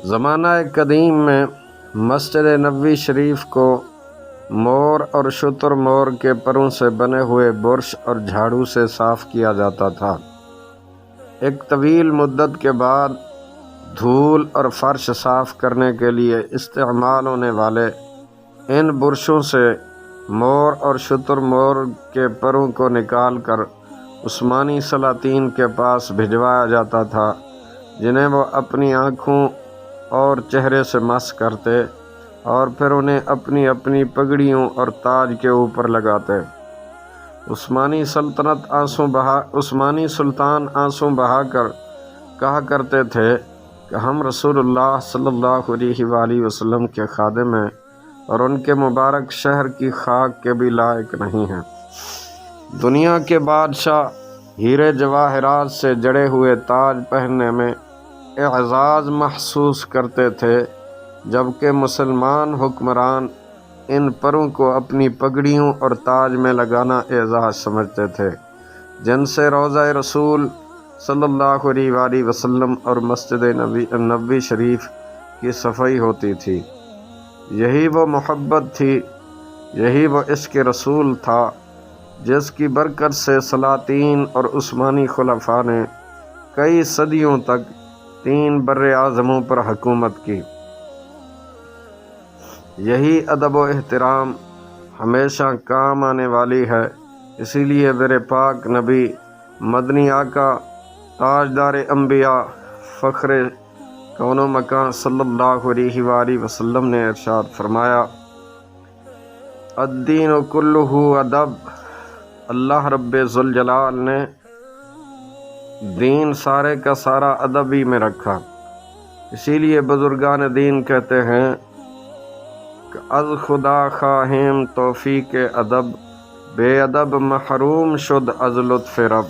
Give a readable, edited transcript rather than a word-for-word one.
زمانہ قدیم میں مسجد نبوی شریف کو مور اور شتر مور کے پروں سے بنے ہوئے برش اور جھاڑو سے صاف کیا جاتا تھا۔ ایک طویل مدت کے بعد دھول اور فرش صاف کرنے کے لیے استعمال ہونے والے ان برشوں سے مور اور شتر مور کے پروں کو نکال کر عثمانی سلاطین کے پاس بھجوایا جاتا تھا، جنہیں وہ اپنی آنکھوں اور چہرے سے مس کرتے اور پھر انہیں اپنی اپنی پگڑیوں اور تاج کے اوپر لگاتے۔ عثمانی سلطان آنسوں بہا کر کہا کرتے تھے کہ ہم رسول اللہ صلی اللہ علیہ وآلہ وسلم کے خادم ہیں اور ان کے مبارک شہر کی خاک کے بھی لائق نہیں ہیں۔ دنیا کے بادشاہ ہیرے جواہرات سے جڑے ہوئے تاج پہننے میں اعزاز محسوس کرتے تھے، جبکہ مسلمان حکمران ان پروں کو اپنی پگڑیوں اور تاج میں لگانا اعزاز سمجھتے تھے، جن سے روضہ رسول صلی اللہ علیہ وآلہ وسلم اور مسجد نبوی شریف کی صفائی ہوتی تھی۔ یہی وہ محبت تھی، یہی وہ عشق رسول تھا جس کی برکت سے سلاطین اور عثمانی خلفاء نے کئی صدیوں تک 3 بر اعظموں پر حکومت کی۔ یہی ادب و احترام ہمیشہ کام آنے والی ہے، اسی لیے میرے پاک نبی مدنی آقا تاجدار انبیاء فخر کون و مکان صلی اللہ علیہ وآلہ وسلم نے ارشاد فرمایا، الدین کلہ ادب۔ اللہ رب ذوالجلال نے دین سارے کا سارا ادب ہی میں رکھا، اسی لیے بزرگان دین کہتے ہیں کہ از خدا خواہیم توفیق ادب، بے ادب محروم شد از لطف رب۔